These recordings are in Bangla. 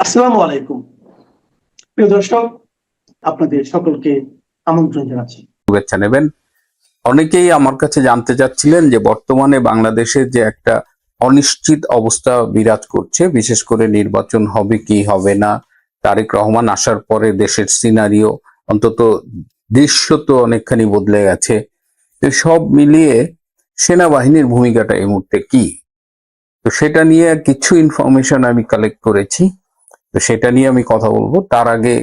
আসসালামু আলাইকুম। প্রিয় দর্শক, আপনাদের সকলকে আমন্ত্রণ জানাচ্ছি। শুভেচ্ছা নেবেন। অনেকেই আমার কাছে জানতে চাচ্ছিলেন যে বর্তমানে বাংলাদেশে যে একটা অনিশ্চিত অবস্থা বিরাজ করছে, বিশেষ করে নির্বাচন হবে কি হবে না, তারেক রহমান আসার পরে দেশের সিনারিও অন্তত দৃশ্য তো অনেকখানি বদলে গেছে। তো সব মিলিয়ে সেনাবাহিনীর ভূমিকাটা এই মুহূর্তে কি, তো সেটা নিয়ে কিছু ইনফরমেশন আমি কালেক্ট করেছি। তো সেটা নিয়ে আমি কথা বলবো। তার আগে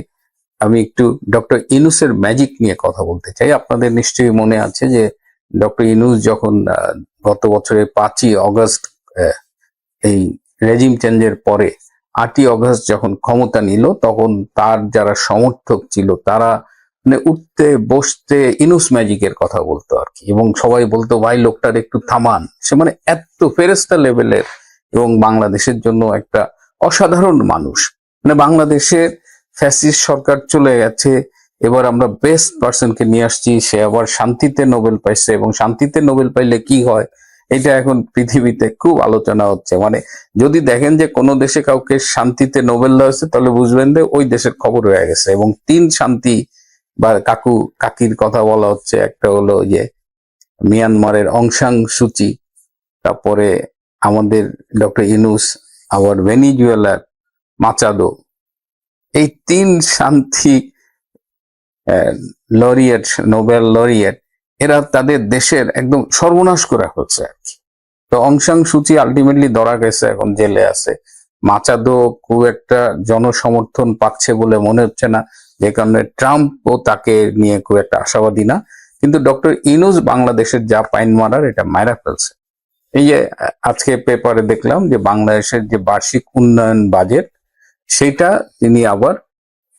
আমি একটু ডক্টর ইউনূসের ম্যাজিক নিয়ে কথা বলতে চাই। আপনাদের নিশ্চয়ই মনে আছে যে ডক্টর ইউনূস যখন গত বছরের 5ই অগস্ট এই রেজিম চেঞ্জের পরে 8ই অগস্ট যখন ক্ষমতা নিল, তখন তার যারা সমর্থক ছিল তারা মানে উঠতে বসতে ইউনূস ম্যাজিকের কথা বলতো আর কি, এবং সবাই বলতো ভাই লোকটার একটু থামান, সে মানে এত ফেরেস্তা লেভেলের এবং বাংলাদেশের জন্য একটা অসাধারণ মানুষ। মানে বাংলাদেশের ফ্যাসিস্ট সরকার চলে গেছে, এবার আমরা বেস্ট পার্সনকে নিয়ে আসছি, সে আবার শান্তিতে নোবেল পাইছে, এবং শান্তিতে নোবেল পাইলে কি হয় এটা এখন পৃথিবীতে খুব আলোচনা হচ্ছে। মানে যদি দেখেন যে কোনো দেশে কাউকে শান্তিতে নোবেল দেওয়া হয়েছে, তাহলে বুঝবেন যে ওই দেশের খবর হয়ে গেছে। এবং 3 শান্তি বা কাকির কথা বলা হচ্ছে, একটা হলো যে মিয়ানমারের অং সান সুচি, তারপরে আমাদের ডক্টর ইউনূস, আবার ভেনিজুয়েলার মাচাদো। এই 3 শান্তি লরিয়েট, নোবেল লরিয়েট, এরা তাদের দেশের একদম সর্বনাশ করা হচ্ছে আর কি। তো অং সান সুচি আলটিমেটলি ধরা গেছে, এখন জেলে আছে। মাচাদো খুব একটা জনসমর্থন পাচ্ছে বলে মনে হচ্ছে না, যে কারণে ট্রাম্পও তাকে নিয়ে খুব একটা আশাবাদী না। কিন্তু ডক্টর ইউনূস বাংলাদেশের যা পাইন মারার, এটা মাইরা ফেলছে। এই যে আজকে পেপারে দেখলাম যে বাংলাদেশের যে বার্ষিক উন্নয়ন বাজেট, সেটা তিনি আবার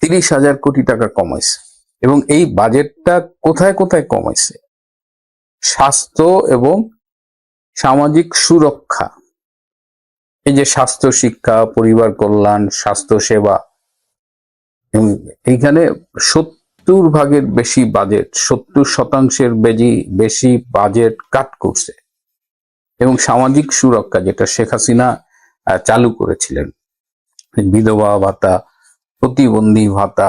30,000 কোটি টাকা কমাইছে। এবং এই বাজেটটা কোথায় কোথায় কমাইছে? স্বাস্থ্য এবং সামাজিক সুরক্ষা, এই যে স্বাস্থ্য শিক্ষা, পরিবার কল্যাণ, স্বাস্থ্য সেবা, এবং এইখানে 70% বেশি বাজেট, 70% বেশি বাজেট কাট করছে। এবং সামাজিক সুরক্ষা, যেটা শেখ হাসিনা চালু করেছিলেন, বিধবা ভাতা, প্রতিবন্ধী ভাতা,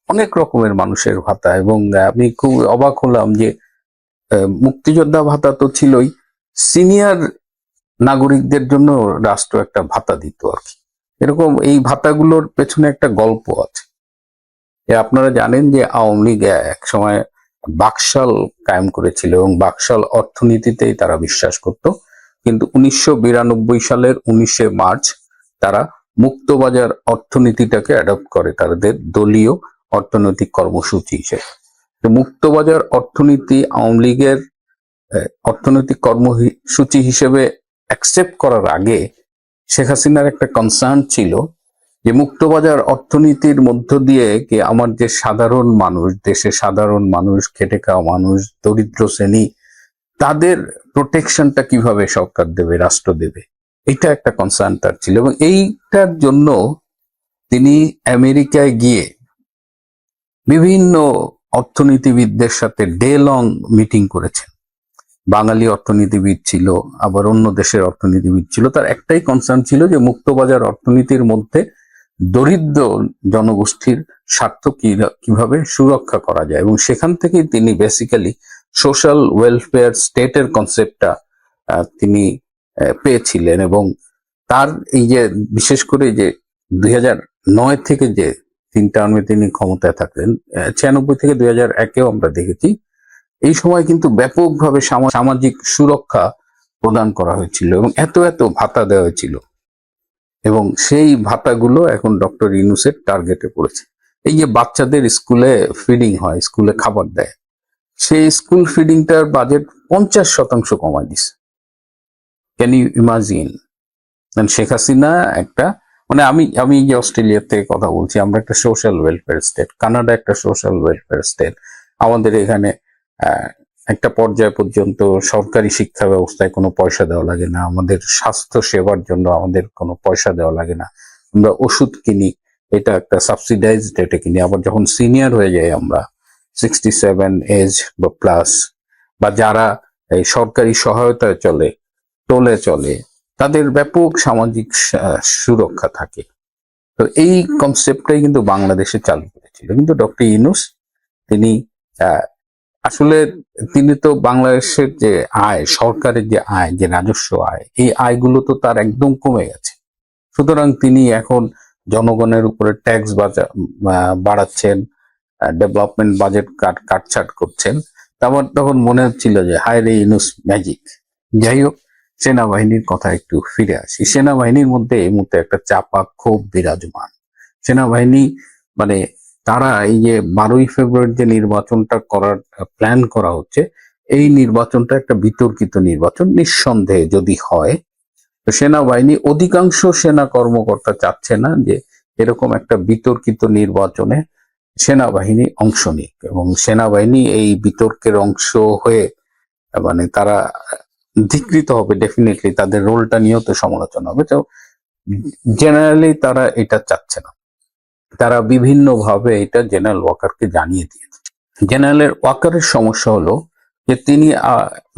অনেক রকমের মানুষের ভাতা। এবং আমি খুব অবাক হলাম যে মুক্তিযোদ্ধা ভাতা তো ছিলই, সিনিয়র নাগরিকদের জন্য রাষ্ট্র একটা ভাতা দিত আর কি। এরকম এই ভাতাগুলোর পেছনে একটা গল্প আছে। আপনারা জানেন যে আওয়ামী লীগ এক সময় বাকশাল কায়েম করেছিল, এবং বাকশাল অর্থনীতিতেই তারা বিশ্বাস করত। কিন্তু 1992 সালের 19শে মার্চ তারা মুক্তবাজার অর্থনীতিটাকে অ্যাডপ্ট করে তাদের দলীয় অর্থনৈতিক কর্মসূচি হিসেবে। মুক্তবাজার অর্থনীতি আওয়ামী লীগের অর্থনৈতিক কর্মসূচি হিসেবে অ্যাকসেপ্ট করার আগে শেখ হাসিনার একটা কনসার্ন ছিল যে মুক্তবাজার অর্থনীতির মধ্য দিয়ে কি আমার যে সাধারণ মানুষ, দেশের সাধারণ মানুষ, খেটে খাওয়া মানুষ, দরিদ্র শ্রেণী, তাদের প্রোটেকশনটা কিভাবে সরকার দেবে, রাষ্ট্র দেবে, এটা একটা কনসার্ন তার ছিল। এবং এইটার জন্য তিনি আমেরিকায় গিয়ে বিভিন্ন অর্থনীতিবিদদের সাথে ডে লং মিটিং করেছেন। বাঙালি অর্থনীতিবিদ ছিল, আবার অন্য দেশের অর্থনীতিবিদ ছিল। তার একটাই কনসার্ন ছিল যে মুক্তবাজার অর্থনীতির মধ্যে দরিদ্র জনগোষ্ঠীর স্বার্থ কিভাবে সুরক্ষা করা যায়। এবং সেখান থেকেই তিনি বেসিক্যালি সোশ্যাল ওয়েলফেয়ার স্টেটের কনসেপ্টটা তিনি পেয়েছিলেন। এবং তার এই যে বিশেষ করে যে 2009 থেকে যে 3 টার্মে তিনি ক্ষমতায় থাকলেন, 96 থেকে 2001-এও আমরা দেখেছি, এই সময় কিন্তু ব্যাপকভাবে সামাজিক সুরক্ষা প্রদান করা হয়েছিল এবং এত এত ভাতা দেওয়া হয়েছিল। এবং সেই ভাতাগুলো এখন ডক্টর ইউনূসের টার্গেটে পড়েছে। এই যে বাচ্চাদের স্কুলে ফিডিং হয়, স্কুলে খাবার দেয়, সেই স্কুল ফিডিংটার বাজেট 50% কমায় দিছে। Can you imagine? Sheikh Hasina একটা মানে আমি যে অস্ট্রেলিয়া থেকে কথা বলছি, আমরা একটা সোশ্যাল ওয়েলফেয়ার স্টেট, কানাডা একটা সোশ্যাল ওয়েলফেয়ার স্টেট। আমাদের এখানে একটা পর্যায় পর্যন্ত সরকারি শিক্ষা ব্যবস্থায় কোনো পয়সা দেওয়া লাগে না, আমাদের স্বাস্থ্য সেবার জন্য আমাদের কোনো পয়সা দেওয়া লাগে না, আমরা ওষুধ কিনি, এটা একটা সাবসিডাইজড রেটে কিনি। আবার যখন সিনিয়র হয়ে যাই আমরা, 67 এজ বা প্লাস, বা যারা এই সরকারি সহায়তায় চলে, টোলে চলে, তাদের ব্যাপক সামাজিক সুরক্ষা থাকে। তো তো এই কনসেপ্টটাই কিন্তু বাংলাদেশে চালু করেছিল, কিন্তু ডক্টর ইউনূস তিনি আসলে তিনি তো বাংলাদেশের যে আয়, সরকারের যে আয়, যে রাজস্ব আয়, এই আয়গুলো তো তার একদম কমে গেছে। সুতরাং তিনি এখন জনগণের উপরে ট্যাক্স বাড়াচ্ছেন, ডেভেলপমেন্ট বাজেট কাটছাট করছেন। তারপর তখন মনে হচ্ছিল যে হায় রে ইউনূস ম্যাজিক। যাই হোক, সেনাবাহিনীর কথা একটু ফিরে আসি। সেনাবাহিনীর মধ্যে এই মুহূর্তে একটা চাপা ক্ষোভ বিরাজমান। সেনাবাহিনী মানে তারা এই যে 12ই ফেব্রুয়ারি যে নির্বাচনটা করার প্ল্যান করা হচ্ছে, এই নির্বাচনটা একটা বিতর্কিত নির্বাচন নিঃসন্দেহে যদি হয়। তো সেনাবাহিনী, অধিকাংশ সেনা কর্মকর্তা চাচ্ছে না যে এরকম একটা বিতর্কিত নির্বাচনে সেনাবাহিনী অংশ নিক, এবং সেনাবাহিনী এই বিতর্কের অংশ হয়ে মানে তারা ধিকৃত হবে। ডেফিনেটলি তাদের রোলটা নিয়েও তো সমালোচনা হবে। তো জেনারেলি তারা এটা চাচ্ছে না। তারা বিভিন্নভাবে এটা জেনারেল ওয়াকারকে জানিয়ে দিয়েছে। জেনারেল ওয়াকারের সমস্যা হলো যে তিনি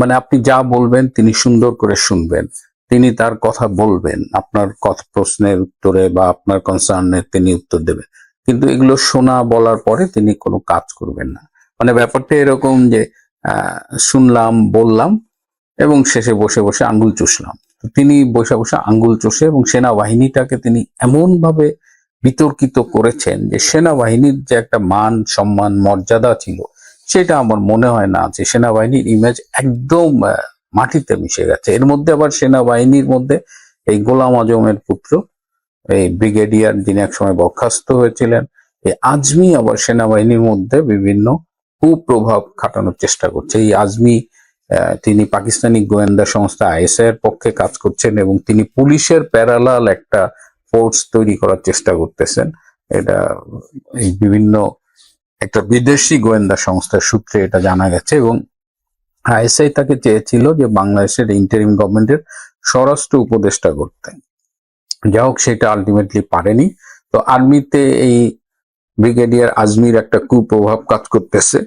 মানে আপনি যা বলবেন তিনি সুন্দর করে শুনবেন, তিনি তার কথা বলবেন, আপনার কথা প্রশ্নের উত্তরে বা আপনার কনসার্নের তিনি উত্তর দেবেন, কিন্তু এগুলো শোনা বলার পরে তিনি কোনো কাজ করবেন না। মানে ব্যাপারটা এরকম যে শুনলাম, বললাম এবং শেষে বসে বসে আঙ্গুল চুষলাম। তিনি বসে বসে আঙ্গুল চষে এবং সেনাবাহিনীটাকে তিনি এমন ভাবে বিতর্কিত করেছেন যে সেনাবাহিনীর যে একটা মান, সম্মান, মর্যাদা ছিল, সেটা আমার মনে হয় না যে সেনাবাহিনীর ইমেজ একদম মাটিতে মিশে গেছে। এর মধ্যে আবার সেনাবাহিনীর মধ্যে এই গোলাম আজমের পুত্র, এই ব্রিগেডিয়ার, যিনি একসময় বরখাস্ত হয়েছিলেন, এই আজমি আবার সেনাবাহিনীর মধ্যে বিভিন্ন কুপ্রভাব খাটানোর চেষ্টা করছে। এই আজমি তিনি পাকিস্তানি গোয়েন্দা সংস্থা আইএসআই এর পক্ষে কাজ করছেন এবং তিনি পুলিশের প্যারালাল একটা ফোর্স তৈরি করার চেষ্টা করতেছেন। এটা এই বিভিন্ন একটা বিদেশি গোয়েন্দা সংস্থার সূত্রে এটা জানা গেছে, এবং আইএসআই তাকে চেয়েছিল যে বাংলাদেশের ইন্টারিম গভর্নমেন্টের স্বরাষ্ট্র উপদেষ্টা করতে। যা হোক, সেটা আলটিমেটলি পারেনি। তো আর্মিতে এই ব্রিগেডিয়ার আজমির একটা কুপ্রভাব কাজ করতেছে।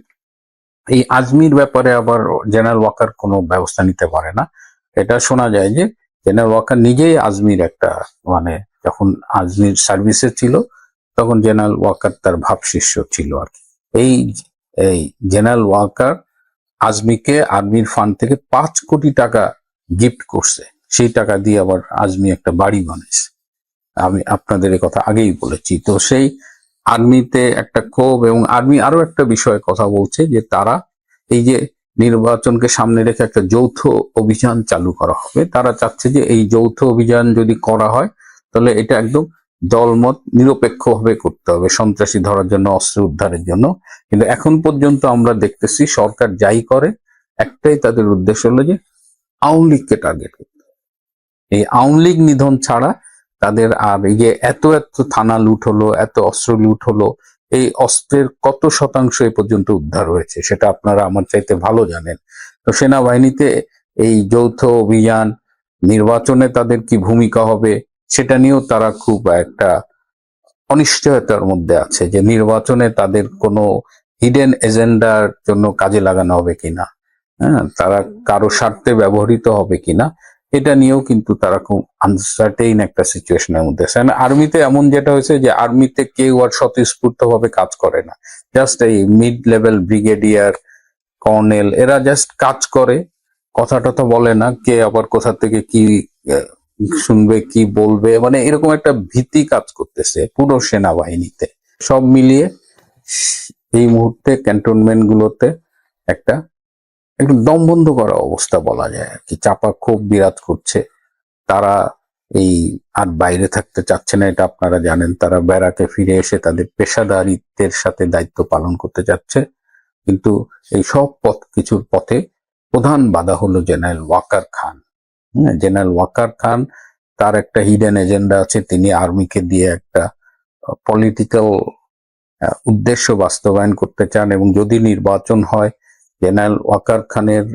এই আজমির ব্যাপারে আবার জেনারেল ওয়াকার কোনো ব্যবস্থা নিতে পারে না। এটা শোনা যায় যে জেনারেল ওয়াকার নিজেই আজমির একটা মানে যখন আজমির সার্ভিসে ছিল তখন জেনারেল ওয়াকার তার ভাবশিষ্য ছিল আর কি। এই জেনারেল ওয়াকার আজমিকে আর্মির ফান্ড থেকে 5 কোটি টাকা গিফট করছে। সেই টাকা দিয়ে আবার আজমি একটা বাড়ি বানিয়েছে। আমি আপনাদের এই কথা আগেই বলেছি। তো সেই আর্মিতে একটা ক্ষোভ, এবং আর্মি আরো একটা বিষয়ে কথা বলছে যে তারা এই যে নির্বাচনকে সামনে রেখে একটা যৌথ অভিযান চালু করা হবে। তারা চাচ্ছে যে এই যৌথ অভিযান যদি করা হয় তাহলে এটা একদম দলমত নিরপেক্ষভাবে করতে হবে, সন্ত্রাসী ধরার জন্য, অস্ত্র উদ্ধারের জন্য। কিন্তু এখন পর্যন্ত আমরা দেখতেছি সরকার যাই করে একটাই তাদের উদ্দেশ্য হলো যে আওয়ামী লীগকে টার্গেট করতে। এই আওয়ামী লীগ নিধন ছাড়া তাদের আর এই যে এত এত থানা লুট হলো, এত অস্ত্র লুট হলো, এই অস্ত্রের কত শতাংশ এ পর্যন্ত উদ্ধার হয়েছে সেটা আপনারা আমার চাইতে ভালো জানেন। তো সেনাবাহিনীতে এই যৌথ অভিযান, নির্বাচনে তাদের কি ভূমিকা হবে সেটা নিয়েও তারা খুব একটা অনিশ্চয়তার মধ্যে আছে, যে নির্বাচনে তাদের কোনো হিডেন এজেন্ডার জন্য কাজে লাগানো হবে কিনা, হ্যাঁ, তারা কারো স্বার্থে ব্যবহৃত হবে কিনা, এটা নিয়েও কিন্তু তারা খুব আনসার্টেইন একটা সিচুয়েশনের মধ্যে আছে। আর্মিতে এমন যেটা হয়েছে যে আর্মিতে কেউ আর স্বতঃস্ফূর্ত ভাবে কাজ করে না। জাস্ট এই মিড লেভেল ব্রিগেডিয়ার, কর্নেল, এরা জাস্ট কাজ করে, কথা টথা বলে না, কে আবার কোথা থেকে কি শুনবে, কি বলবে, মানে এরকম একটা ভীতি কাজ করতেছে পুরো সেনাবাহিনীতে। সব মিলিয়ে এই মুহূর্তে ক্যান্টনমেন্ট গুলোতে একটা একটু দম বন্ধ করা অবস্থা বলা যায় আর কি। চাপা ক্ষোভ বিরাজ করছে। তারা এই আর বাইরে থাকতে চাচ্ছে না, এটা আপনারা জানেন। তারা ব্যারাকে ফিরে এসে তাদের পেশাদারিত্বের সাথে দায়িত্ব পালন করতে যাচ্ছে। কিন্তু এই সব কিছুর পথে প্রধান বাধা হলো জেনারেল ওয়াকার খান। জেনারেল ওয়াকার খান, তার একটা হিডেন এজেন্ডা আছে। তিনি আর্মিকে দিয়ে একটা পলিটিক্যাল উদ্দেশ্য বাস্তবায়ন করতে চান, এবং যদি নির্বাচন হয় জেনারেল ওয়াকার খানের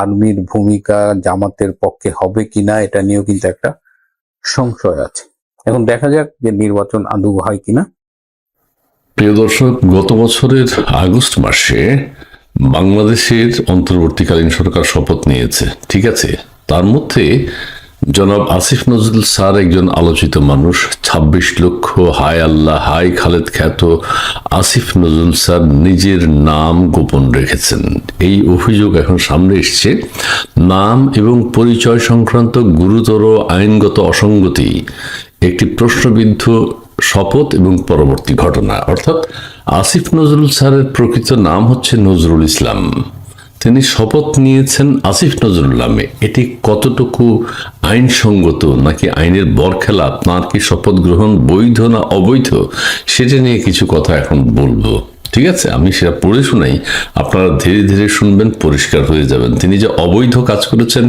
আর্মির ভূমিকা জামাতের পক্ষে হবে কিনা এটা নিয়েও কিন্তু একটা সংশয় আছে। এখন দেখা যাক যে নির্বাচন আদৌ হয় কিনা। প্রিয় দর্শক, গত বছরের আগস্ট মাসে বাংলাদেশের অন্তর্বর্তীকালীন সরকার শপথ নিয়েছে, ঠিক আছে। তার মধ্যে জনাব আসিফ নজরুল স্যার একজন আলোচিত মানুষ। ২৬ লক্ষ হায় আল্লাহ হায় খালেদ খ্যাত আসিফ নজরুল স্যার নিজের নাম গোপন রেখেছেন। এই অভিযোগ এখন সামনে এসছে। নাম এবং পরিচয় সংক্রান্ত গুরুতর আইনগত অসঙ্গতি, একটি প্রশ্নবিদ্ধ শপথ এবং পরবর্তী ঘটনা। অর্থাৎ আসিফ নজরুল স্যারের প্রকৃত নাম হচ্ছে নজরুল ইসলাম। তিনি শপথ নিয়েছেন আসিফ নজরুল নামে। এটি কতটুকু আইনসঙ্গত নাকি আইনের বরখেলাপ, তাঁর কি শপথ গ্রহণ বৈধ না অবৈধ, সেটা নিয়ে কিছু কথা এখন বলবো। ঠিক আছে, আমি সেটা পড়ে শোনাই, আপনারা ধীরে ধীরে শুনবেন, পরিষ্কার হয়ে যাবেন। তিনি যে অবৈধ কাজ করেছেন,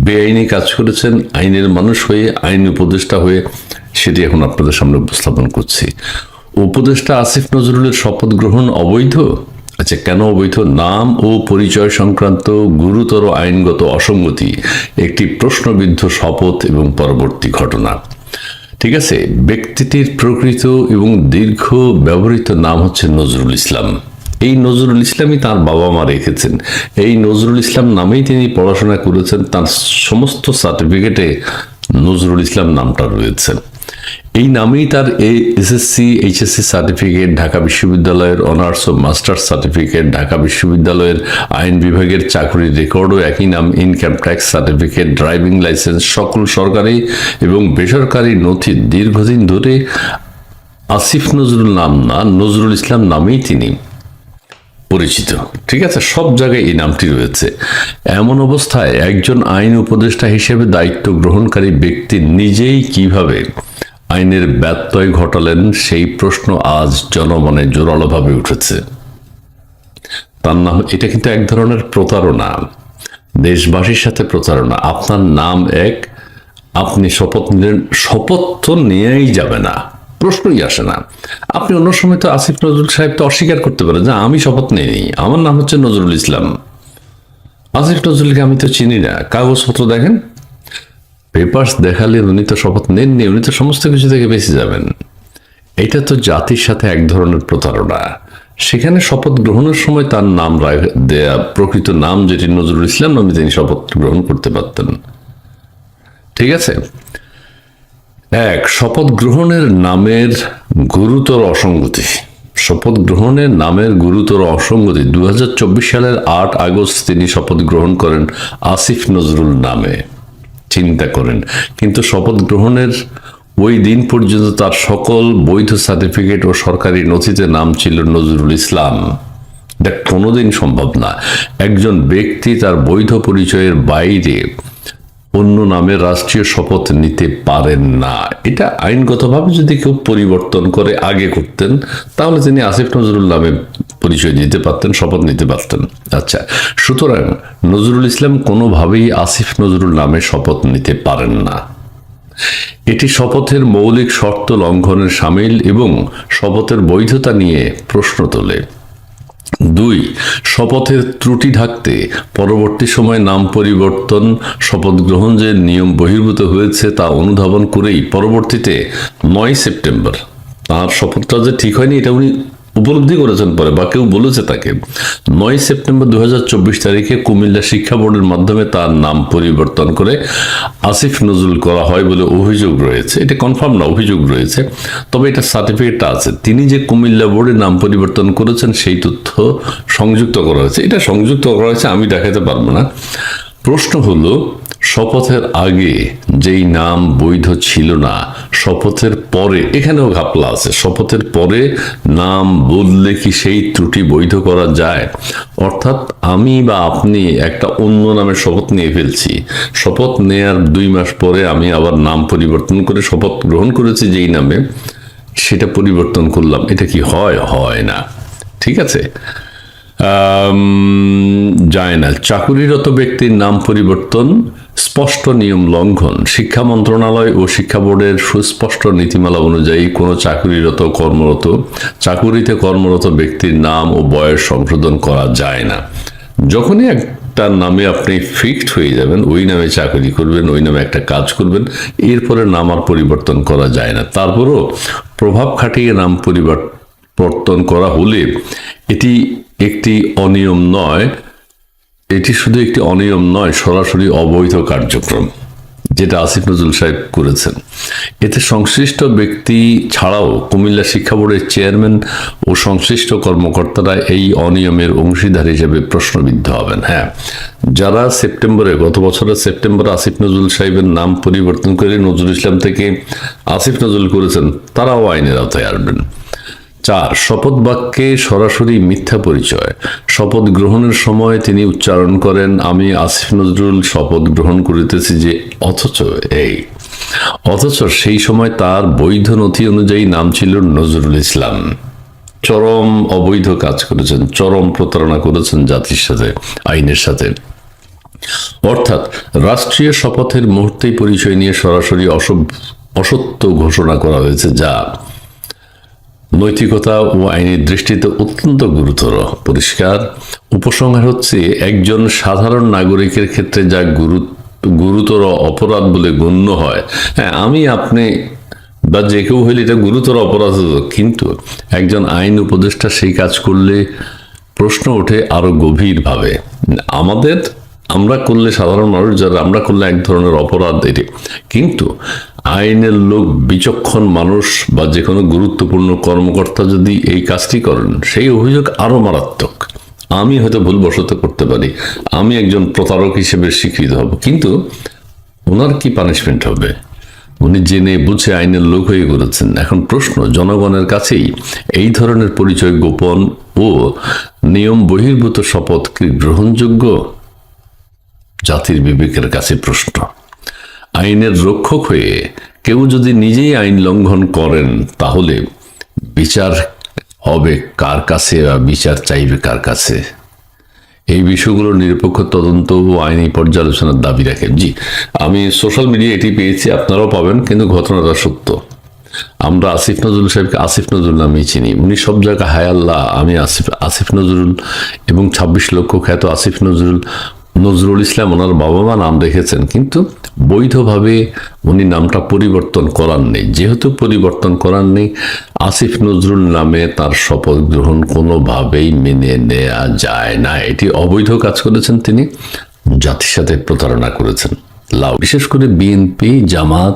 বেআইনি কাজ করেছেন, আইনের মানুষ হয়ে, আইন উপদেষ্টা হয়ে, সেটি এখন আপনাদের সামনে উপস্থাপন করছি। উপদেষ্টা আসিফ নজরুলের শপথ গ্রহণ অবৈধ? আচ্ছা, কেন অবৈধ? নাম ও পরিচয় সংক্রান্ত গুরুতর আইনগত অসঙ্গতি, একটি প্রশ্নবিদ্ধ শপথ এবং পরবর্তী ঘটনা। ঠিক আছে, ব্যক্তিটির প্রকৃত এবং দীর্ঘ ব্যবহৃত নাম হচ্ছে নজরুল ইসলাম। এই নজরুল ইসলামই তার বাবা মা রেখেছেন। এই নজরুল ইসলাম নামেই তিনি পড়াশোনা করেছেন। তার সমস্ত সার্টিফিকেটে নজরুল ইসলাম নামটা রয়েছে। এই নামেই তার এসএসসি এইচএসসি সার্টিফিকেট, ঢাকা বিশ্ববিদ্যালয়ের অনার্স ও মাস্টার্স সার্টিফিকেট, ঢাকা বিশ্ববিদ্যালয়ের আইন বিভাগের চাকরির রেকর্ডও একই নাম, income tax certificate, driving licence, সকল সরকারি এবং বেসরকারি নথি দীর্ঘদিন ধরে আসিফ নজরুল নাম না, নজরুল ইসলাম নামেই তিনি পরিচিত। ঠিক আছে, সব জায়গায় এই নামটি রয়েছে। এমন অবস্থায় একজন আইন উপদেষ্টা হিসেবে দায়িত্ব গ্রহণকারী ব্যক্তি নিজেই কিভাবে আইনের ব্যত্যয় ঘটালেন, সেই প্রশ্ন আজ জনমনে জোরালোভাবে উঠেছে। তার নাম, এটা কিন্তু এক ধরনের প্রতারণা, দেশবাসীর সাথে প্রতারণা। আপনার নাম এক, আপনি শপথ নিলেন, শপথ তো নিয়েই যাবে না, প্রশ্নই আসে না। আপনি অন্য সময় তো আসিফ নজরুল সাহেব তো অস্বীকার করতে পারেন যে আমি শপথ নিইনি, আমার নাম হচ্ছে নজরুল ইসলাম। আসিফ নজরুলকে আমি তো চিনি না, কাগজপত্র দেখেন, পেপার্স দেখালে উনি তো শপথ নেননি, উনি তো সমস্ত কিছু থেকে বেঁচে যাবেন। এটা তো জাতির সাথে এক ধরনের প্রতারণা। সেখানে শপথ গ্রহণের সময় তার নাম দেয়া, প্রকৃত নাম যেটি নজরুল ইসলাম নামে তিনি শপথ গ্রহণ করতে পারতেন। ঠিক আছে, এক, শপথ গ্রহণের নামের গুরুতর অসঙ্গতি। শপথ গ্রহণের নামের গুরুতর অসঙ্গতি। 2024 সালের 8 আগস্ট তিনি শপথ গ্রহণ করেন আসিফ নজরুল নামে। চিন্তা করেন, কিন্তু শপথ গ্রহণের ওই দিন পর্যন্ত তার সকল বৈধ সার্টিফিকেট ও সরকারি নথিতে নাম ছিল নজরুল ইসলাম। এটা কোনোদিন সম্ভব না। একজন ব্যক্তি তার বৈধ পরিচয়ের বাইরে অন্য নামে রাষ্ট্রীয় শপথ নিতে পারেন না। এটা আইনগতভাবে যদি কেউ পরিবর্তন করে আগে করতেন, তাহলে তিনি আসিফ নজরুল নামে পরিচয় দিতে পারতেন, শপথ নিতে পারতেন। আচ্ছা, সুতরাং নজরুল ইসলাম কোনোভাবেই আসিফ নজরুল নামে শপথ নিতে পারেন না। এটি শপথের মৌলিক শর্ত লঙ্ঘনের শামিল এবং শপথের বৈধতা নিয়ে প্রশ্ন তোলে। 2, শপথের ত্রুটি ঢাকতে পরবর্তী সময়ে নাম পরিবর্তন, শপথ গ্রহণ যে নিয়ম বহির্ভূত হয়েছে তা অনুধাবন করেই পরবর্তীতে 9 সেপ্টেম্বর, তার শপথটা যে ঠিক হয়নি এটা উনি উপলব্ধি করেছেন পরে, বা কেউ বলেছে তাকে। 9 সেপ্টেম্বর 2024 তারিখে কুমিল্লা শিক্ষা বোর্ডের মাধ্যমে তার নাম পরিবর্তন করে আসিফ নজরুল করা হয় বলে অভিযোগ রয়েছে। এটা কনফার্ম না, অভিযোগ রয়েছে, তবে এটা সার্টিফিকেটটা আছে। তিনি যে কুমিল্লা বোর্ডে নাম পরিবর্তন করেছেন সেই তথ্য সংযুক্ত করা হয়েছে। এটা সংযুক্ত করা হয়েছে, আমি দেখাতে পারবো না। প্রশ্ন হলো, শপথের আগে যেই নাম বৈধ ছিল না, শপথের পরে, এখানেও ঘাপলা আছে, শপথের পরে নাম বদলে কি সেই ত্রুটি বৈধ করা যায়? অর্থাৎ আমি বা আপনি একটা অন্য নামে শপথ নিয়ে ফেলছি, শপথ নেয়ার 2 মাস পরে আমি আবার নাম পরিবর্তন করে শপথ গ্রহণ করেছি যেই নামে, সেটা পরিবর্তন করলাম, এটা কি হয়? হয় না। ঠিক আছে, যায় না। চাকুরিরত ব্যক্তির নাম পরিবর্তন স্পষ্ট নিয়ম লঙ্ঘন। শিক্ষা মন্ত্রণালয় ও শিক্ষা বোর্ডের সুস্পষ্ট নীতিমালা অনুযায়ী কোনো চাকুরিতে কর্মরত ব্যক্তির নাম ও বয়স সংশোধন করা যায় না। যখনই একটা নামে আপনি ফিক্সড হয়ে যাবেন, ওই নামে চাকরি করবেন, ওই নামে একটা কাজ করবেন, এরপরে নাম আর পরিবর্তন করা যায় না। তারপরও প্রভাব খাটিয়ে নাম পরিবর্তন করা হলে এটি একটি অনিয়ম নয়, এটি শুধু একটি অনিয়ম নয়, সরাসরি অবৈধ কার্যক্রম। যেটা আসিফ নজরুল সাহেব করেছেন, এতে সংশ্লিষ্ট ব্যক্তি ছাড়াও কুমিল্লা শিক্ষা বোর্ডের চেয়ারম্যান ও সংশ্লিষ্ট কর্মকর্তারা এই অনিয়মের অংশীদার হিসেবে প্রশ্নবিদ্ধ হবেন। হ্যাঁ, যারা গত বছরের সেপ্টেম্বরে আসিফ নজরুল সাহেবের নাম পরিবর্তন করে নজরুল ইসলাম থেকে আসিফ নজরুল করেছেন, তারাও আইনের আওতায় আসবেন। 4, শপথ বাক্যে সরাসরি মিথ্যা পরিচয়। শপথ গ্রহণের সময় তিনি উচ্চারণ করেন, আমি আসিফ নজরুল শপথ গ্রহণ করিতেছি যে, অথচ সেই সময় তার বৈধ নথি অনুযায়ী নাম ছিল নজরুল ইসলাম। চরম অবৈধ কাজ করেছেন, চরম প্রতারণা করেছেন জাতির সাথে, আইনের সাথে। অর্থাৎ রাষ্ট্রীয় শপথের মুহূর্তেই পরিচয় নিয়ে সরাসরি অসত্য ঘোষণা করা হয়েছে, যা নৈতিকতা ও আইনের দৃষ্টিতে অত্যন্ত গুরুতর। পরিষ্কার উপসংহার হচ্ছে, একজন সাধারণ নাগরিকের ক্ষেত্রে যা গুরুতর অপরাধ বলে গণ্য হয়, হ্যাঁ আমি আপনি বা যে কেউ হইলে এটা গুরুতর অপরাধ হতো, কিন্তু একজন আইন উপদেষ্টা সেই কাজ করলে প্রশ্ন ওঠে আরো গভীরভাবে। আমরা করলে, সাধারণ মানুষ যারা, আমরা করলে এক ধরনের অপরাধ এটি, কিন্তু আইনের লোক, বিচক্ষণ মানুষ বা যে কোনো গুরুত্বপূর্ণ কর্মকর্তা যদি এই কাজটি করেন, সেই অভিযোগ আরো মারাত্মক। আমি হয়তো ভুলবশত করতে পারি, আমি একজন প্রতারক হিসেবে স্বীকৃত হব, কিন্তু ওনার কি পানিশমেন্ট হবে? উনি জেনে বুঝে আইনের লোক হয়ে করেছেন। এখন প্রশ্ন, জনগণের কাছেই এই ধরনের পরিচয় গোপন ও নিয়ম বহির্ভূত শপথ কি গ্রহণযোগ্য? জাতির বিবেকের কাছে প্রশ্ন। আইনের রক্ষক হয়ে কেউ যদি নিজেই আইন লঙ্ঘন করেন, তাহলে বিচার হবে কার কাছে বা বিচার চাইবে কার কাছে? এই বিষয়গুলো নিরপেক্ষ তদন্ত ও আইনি পর্যালোচনার দাবি রাখে। জি, আমি সোশ্যাল মিডিয়া এটি পেয়েছি, আপনারাও পাবেন, কিন্তু ঘটনাটা সত্য। আমরা আসিফ নজরুল সাহেবকে আসিফ নজরুল নামেই চিনি। উনি সব জায়গায় হায় আল্লাহ আমি আসিফ নজরুল এবং 26 লক্ষ খ্যাত আসিফ নজরুল ইসলাম ওনার বাবা মা নাম রেখেছেন, কিন্তু বৈধভাবে উনি নামটা পরিবর্তন করার নেই। যেহেতু পরিবর্তন করার নেই, আসিফ নজরুল নামে তার শপথ গ্রহণ কোনোভাবেই মেনে নেওয়া যায় না। এটি অবৈধ কাজ করেছেন তিনি, জাতির সাথে প্রতারণা করেছেন। বিশেষ করে বিএনপি, জামাত,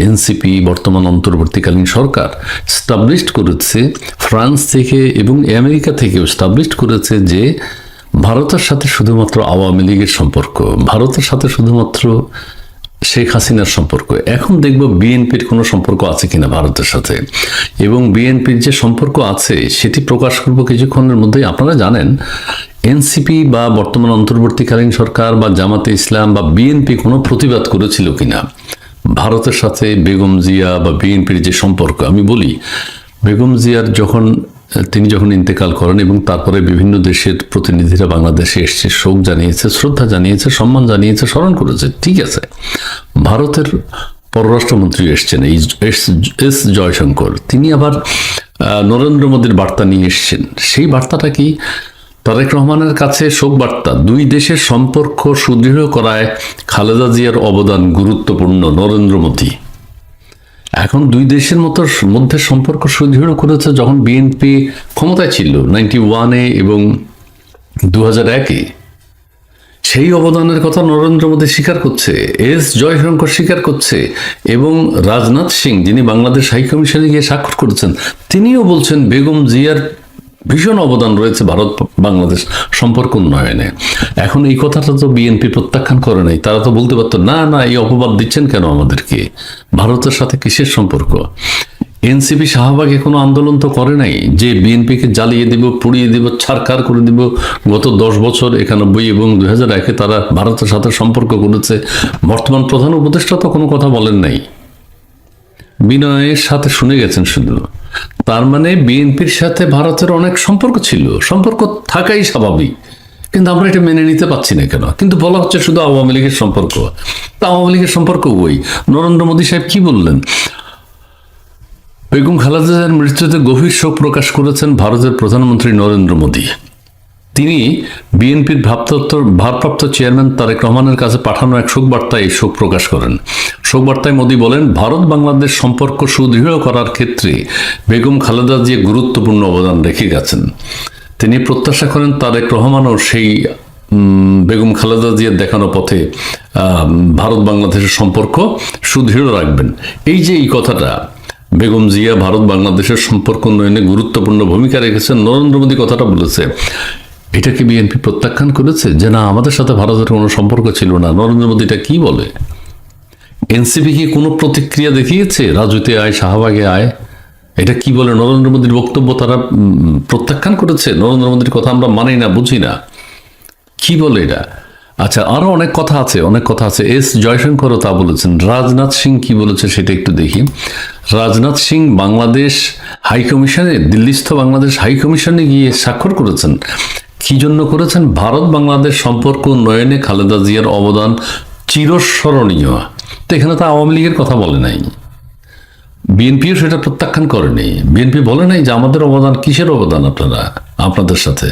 এনসিপি, বর্তমান অন্তর্বর্তীকালীন সরকার স্টাবলিশড করেছে, ফ্রান্স থেকে এবং আমেরিকা থেকেও স্টাবলিশড করেছে যে ভারতের সাথে শুধুমাত্র আওয়ামী লীগের সম্পর্ক, ভারতের সাথে শুধুমাত্র শেখ হাসিনার সম্পর্ক। এখন দেখব বিএনপির কোনো সম্পর্ক আছে কিনা ভারতের সাথে, এবং বিএনপির যে সম্পর্ক আছে সেটি প্রকাশ করব কিছুক্ষণের মধ্যেই। আপনারা জানেন এনসিপি বা বর্তমান অন্তর্বর্তীকালীন সরকার বা জামাতে ইসলাম বা বিএনপি কোনো প্রতিবাদ করেছিল কিনা ভারতের সাথে? বেগম জিয়া বা বিএনপির যে সম্পর্ক, আমি বলি বেগম জিয়ার তিনি যখন ইন্তেকাল করেন এবং তারপরে বিভিন্ন দেশের প্রতিনিধিরা বাংলাদেশে এসছে, শোক জানিয়েছে, শ্রদ্ধা জানিয়েছে, সম্মান জানিয়েছে, স্মরণ করেছে, ঠিক আছে। ভারতের পররাষ্ট্রমন্ত্রী এসছেন এস জয়শঙ্কর, তিনি আবার নরেন্দ্র মোদীর বার্তা নিয়ে এসছেন। সেই বার্তাটা কি? তারেক রহমানের কাছে শোক বার্তা। দুই দেশের সম্পর্ক সুদৃঢ় করায় খালেদা জিয়ার অবদান গুরুত্বপূর্ণ, নরেন্দ্র মোদী। এখন দুই দেশের মধ্যে সম্পর্ক সুদৃঢ় করেছে যখন বিএনপি ক্ষমতায় ছিল 91-এ এবং 2001-এ। সেই অবদানের কথা নরেন্দ্র মোদী স্বীকার করছে, এস জয়শঙ্কর স্বীকার করছে, এবং রাজনাথ সিং, যিনি বাংলাদেশ হাই কমিশনে গিয়ে স্বাক্ষর করেছেন, তিনিও বলছেন বেগম জিয়ার ভীষণ অবদান রয়েছে ভারত বাংলাদেশ সম্পর্ক উন্নয়নে। এখন এই কথাটা তো বিএনপি প্রত্যাখ্যান করে নাই। তারা তো বলতে পারতো না, এই অপবাদ দিচ্ছেন কেন আমাদেরকে? ভারতের সাথে কিসের সম্পর্ক? এনসিপি শাহবাগে কোনো আন্দোলন তো করে নাই যে বিএনপিকে জ্বালিয়ে দিব, পুড়িয়ে দিব, ছারখার করে দিব। গত 10 বছর 91 এবং 2001-এ তারা ভারতের সাথে সম্পর্ক করেছে। বর্তমান প্রধান উপদেষ্টা তো কোনো কথা বলেন নাই, বিনয়ের সাথে শুনে গেছেন শুধু। তার মানে বিএনপির সাথে ভারতের অনেক সম্পর্ক ছিল, সম্পর্ক থাকাই স্বাভাবিক, কিন্তু আমরা এটা মেনে নিতে পারছি না কেন? কিন্তু বলা হচ্ছে শুধু আওয়ামী লীগের সম্পর্ক। তা আওয়ামী লীগের সম্পর্ক ওই নরেন্দ্র মোদী সাহেব কি বললেন? বেগম খালেদা জিয়ার মৃত্যুতে গভীর শোক প্রকাশ করেছেন ভারতের প্রধানমন্ত্রী নরেন্দ্র মোদী। তিনি বিএনপির ভারপ্রাপ্ত চেয়ারম্যান তারেক রহমানের কাছে পাঠানো এক শোক বার্তায় এই শোক প্রকাশ করেন। শোক বার্তায় মোদী বলেন, ভারত বাংলাদেশ সম্পর্ক সুদৃঢ় করার ক্ষেত্রে বেগম খালেদা জিয়া গুরুত্বপূর্ণ অবদান রেখে গেছেন। তিনি প্রত্যাশা করেন তারেক রহমানও সেই বেগম খালেদা জিয়ার দেখানো পথে ভারত বাংলাদেশের সম্পর্ক সুদৃঢ় রাখবেন। এই যে এই কথাটা, বেগম জিয়া ভারত বাংলাদেশের সম্পর্ক উন্নয়নে গুরুত্বপূর্ণ ভূমিকা রেখেছেন, নরেন্দ্র মোদী কথাটা বলেছে, এটা কি বিএনপি প্রত্যাখ্যান করেছে যে না আমাদের সাথে ভারতের কোনো সম্পর্ক ছিল না? নরেন্দ্র মোদী এটা কি বলে? এনসিপি কি কোনো প্রতিক্রিয়া দেখিয়েছে? রাজুতে আয়, শাহবাগে আয়, এটা কি বলে? নরেন্দ্র মোদীর বক্তব্য তারা প্রত্যাখ্যান করেছে। নরেন্দ্র মোদীর কথা আমরা মানি না, বুঝি না, কি বলে এটা? আচ্ছা, আরো অনেক কথা আছে, অনেক কথা আছে। এস জয়শঙ্করও তা বলেছেন। রাজনাথ সিং কি বলেছে সেটা একটু দেখি। রাজনাথ সিং বাংলাদেশ হাইকমিশনে, দিল্লিস্থ বাংলাদেশ হাইকমিশনে গিয়ে স্বাক্ষর করেছেন। কি জন্য করেছেন? ভারত বাংলাদেশ সম্পর্ক উন্নয়নে খালেদা জিয়ার অবদান চিরস্মরণীয়। তো এখানে তো আওয়ামী লীগের কথা বলে নাই, বিএনপিও সেটা প্রত্যাখ্যান করেনি। বিএনপি বলে নাই যে আমাদের অবদান, কিসের অবদান আপনারা, আপনাদের সাথে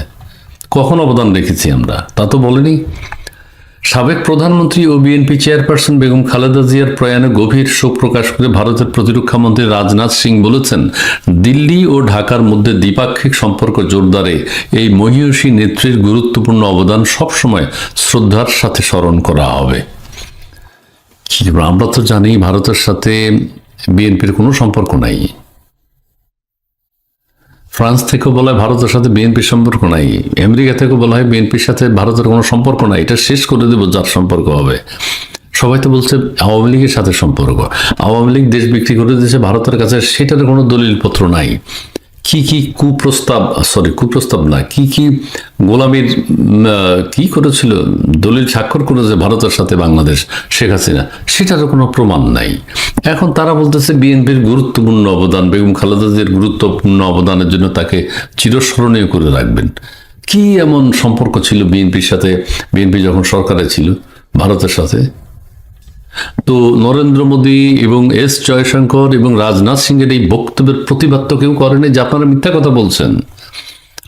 কখন অবদান রেখেছি আমরা, তা তো বলেনি। সাবেক প্রধানমন্ত্রী ও বিএনপি চেয়ারপারসন বেগম খালেদা জিয়ার প্রয়াণে গভীর শোক প্রকাশ করে ভারতের প্রতিরক্ষা মন্ত্রী রাজনাথ সিং বলেছেন, দিল্লি ও ঢাকার মধ্যে দ্বিপাক্ষিক সম্পর্ক জোরদারে এই মহীয়সী নেত্রীর গুরুত্বপূর্ণ অবদান সবসময় শ্রদ্ধার সাথে স্মরণ করা হবে। আমরা তো জানি ভারতের সাথে বিএনপির কোনো সম্পর্ক নাই। ফ্রান্স থেকেও বলা হয় ভারতের সাথে বিএনপির সম্পর্ক নাই। আমেরিকা থেকেও বলা হয় বিএনপির সাথে ভারতের কোনো সম্পর্ক নাই, এটা শেষ করে দেবো যার সম্পর্ক হবে। সবাই তো বলছে আওয়ামী লীগের সাথে সম্পর্ক। আওয়ামী লীগ দেশ বিক্রি করে দিয়েছে ভারতের কাছে, সেটার কোনো দলিলপত্র নাই। কি কি কুপ্রস্তাব না, কি কি গোলামির কি করেছিল, দলিল স্বাক্ষর করেছে ভারতের সাথে বাংলাদেশ, শেখ হাসিনা, সেটারও কোনো প্রমাণ নাই। এখন তারা বলতেছে বিএনপির গুরুত্বপূর্ণ অবদান, বেগম খালেদা জিয়ার গুরুত্বপূর্ণ অবদানের জন্য তাকে চিরস্মরণীয় করে রাখবেন। কি এমন সম্পর্ক ছিল বিএনপির সাথে, বিএনপি যখন সরকারে ছিল ভারতের সাথে? তো নরেন্দ্র মোদী এবং এস জয়শঙ্কর এবং রাজনাথ সিং এর এই বক্তব্যের প্রতিবাদ তো কেউ করেনি যে আপনারা মিথ্যা কথা বলছেন,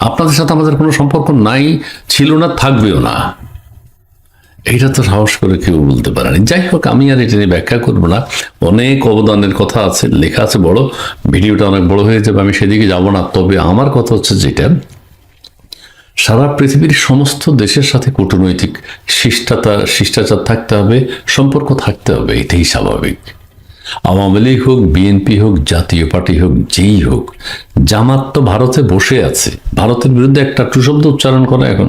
আপনাদের সাথে আমাদের কোনো সম্পর্ক নাই, ছিল না, থাকবেও না। এটা তো সাহস করে কেউ বলতে পারেনি। যাই হোক, আমি আর এটা নিয়ে ব্যাখ্যা করবো না। অনেক অবদানের কথা আছে, লেখা আছে বড়, ভিডিওটা অনেক বড় হয়ে যাবে, আমি সেদিকে যাব না। তবে আমার কথা হচ্ছে যেটা, সারা পৃথিবীর সমস্ত দেশের সাথে কূটনৈতিক শিষ্টাচার থাকতে হবে, সম্পর্ক থাকতে হবে, এটাই স্বাভাবিক। আওয়ামী লীগ হোক, বিএনপি হোক, জাতীয় পার্টি হোক, যেই হোক, জামাত তো ভারতে বসে আছে, ভারতের বিরুদ্ধে একটা টুশব্দ উচ্চারণ করা এখন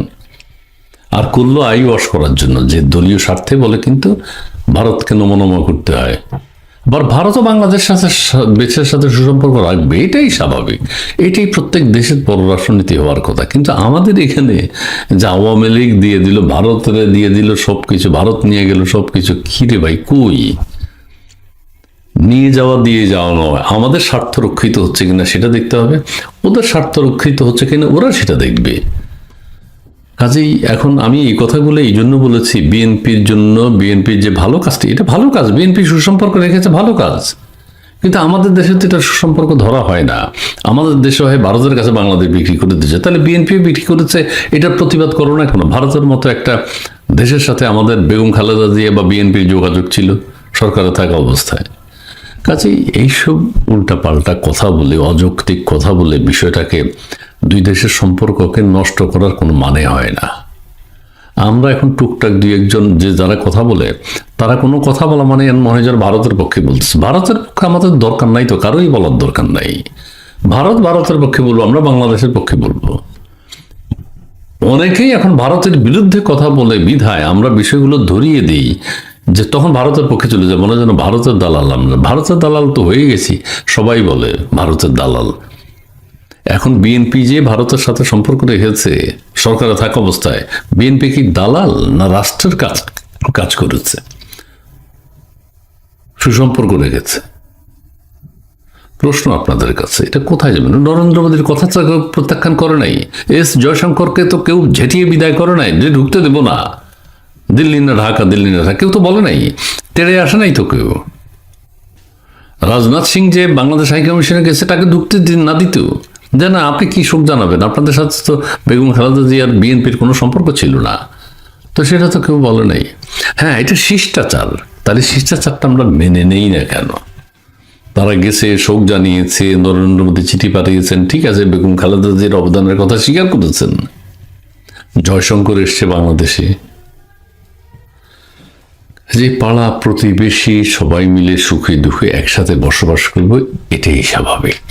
আর করলো আই ওয়াশ করার জন্য, যে দলীয় স্বার্থে বলে, কিন্তু ভারতকে নমনম করতে হয়। আবার ভারতও বাংলাদেশের সাথে সুসম্পর্ক রাখবে, এটাই স্বাভাবিক, এটাই প্রত্যেক দেশের পররাষ্ট্রনীতি হওয়ার কথা। কিন্তু আমাদের এখানে যে আওয়ামী লীগ দিয়ে দিল, ভারতের দিয়ে দিল সবকিছু, ভারত নিয়ে গেল সবকিছু, কি রে ভাই, কই নিয়ে যাওয়া দিয়ে যাওয়া নয়, আমাদের স্বার্থ রক্ষিত হচ্ছে কিনা সেটা দেখতে হবে, ওদের স্বার্থ রক্ষিত হচ্ছে কিনা ওরা সেটা দেখবে। কাজেই এখন আমি এই কথাগুলো এই জন্য বলেছি, বিএনপির জন্য, বিএনপির যে ভালো কাজটি, এটা ভালো কাজ, বিএনপি সুসম্পর্ক রেখেছে, ভালো কাজ। কিন্তু আমাদের দেশে তো এটা সুসম্পর্ক ধরা হয় না। আমাদের দেশে হয় ভারতের কাছে বাংলাদেশ বিক্রি করে দিচ্ছে, তাহলে বিএনপি বিক্রি করেছে, এটার প্রতিবাদ করো না কেন? ভারতের মতো একটা দেশের সাথে আমাদের বেগম খালেদা জিয়া বা বিএনপির যোগাযোগ ছিল সরকারে থাকা অবস্থায়। কাজেই এইসব উল্টাপাল্টা কথা বলে, অযৌক্তিক কথা বলে বিষয়টাকে, দুই দেশের সম্পর্ককে নষ্ট করার কোনো মানে হয় না। আমরা এখন টুকটাক দুই একজন যে যারা কথা বলে, তারা কোনো কথা বলা মানে মনে হয় যেন ভারতের পক্ষে বলতেছে। ভারতের পক্ষে আমাদের দরকার নাই, তো কারোই বলার দরকার নাই। ভারতের পক্ষে বলবো, আমরা বাংলাদেশের পক্ষে বলবো। অনেকেই এখন ভারতের বিরুদ্ধে কথা বলে বিধায় আমরা বিষয়গুলো ধরিয়ে দিই, যে তখন ভারতের পক্ষে চলে যায়, মনে হয় যেন ভারতের দালাল। আমরা ভারতের দালাল তো হয়ে গেছি, সবাই বলে ভারতের দালাল। এখন বিএনপি যে ভারতের সাথে সম্পর্ক রেখেছে সরকারে থাকা অবস্থায়, বিএনপি কি দালাল না রাষ্ট্রের কাজ করেছে, সুসম্পর্ক রেখেছে? প্রশ্ন আপনাদের কাছে, এটা কোথায় যাবে? নরেন্দ্র মোদীর কথা প্রত্যাখ্যান করে নাই, এস জয়শঙ্করকে তো কেউ ঝেঁটিয়ে বিদায় করে নাই যে ঢুকতে দেব না, দিল্লি না ঢাকা, দিল্লি না ঢাকা, কেউ তো বলে নাই, তেড়ে আসে নাই তো কেউ। রাজনাথ সিং যে বাংলাদেশ হাইকমিশনে গেছে, তাকে ঢুকতে না দিত, যে না আপনি কি শোক জানাবেন, আপনাদের সাথে তো বেগম খালেদা জিয়ার বিএনপির কোনো সম্পর্ক ছিল না, তো সেটা তো কেউ বলে নাই। হ্যাঁ, এটা শিষ্টাচার, তাহলে শিষ্টাচারটা আমরা মেনে নেই না কেন? তারা গেছে, শোক জানিয়েছে, নরেন্দ্র মোদী চিঠি পাঠিয়েছেন, ঠিক আছে, বেগম খালেদা জিয়ার অবদানের কথা স্বীকার করেছেন, জয়শঙ্কর এসছে বাংলাদেশে, যে পাড়া প্রতিবেশী সবাই মিলে সুখে দুঃখে একসাথে বসবাস করবে, এটাই স্বাভাবিক।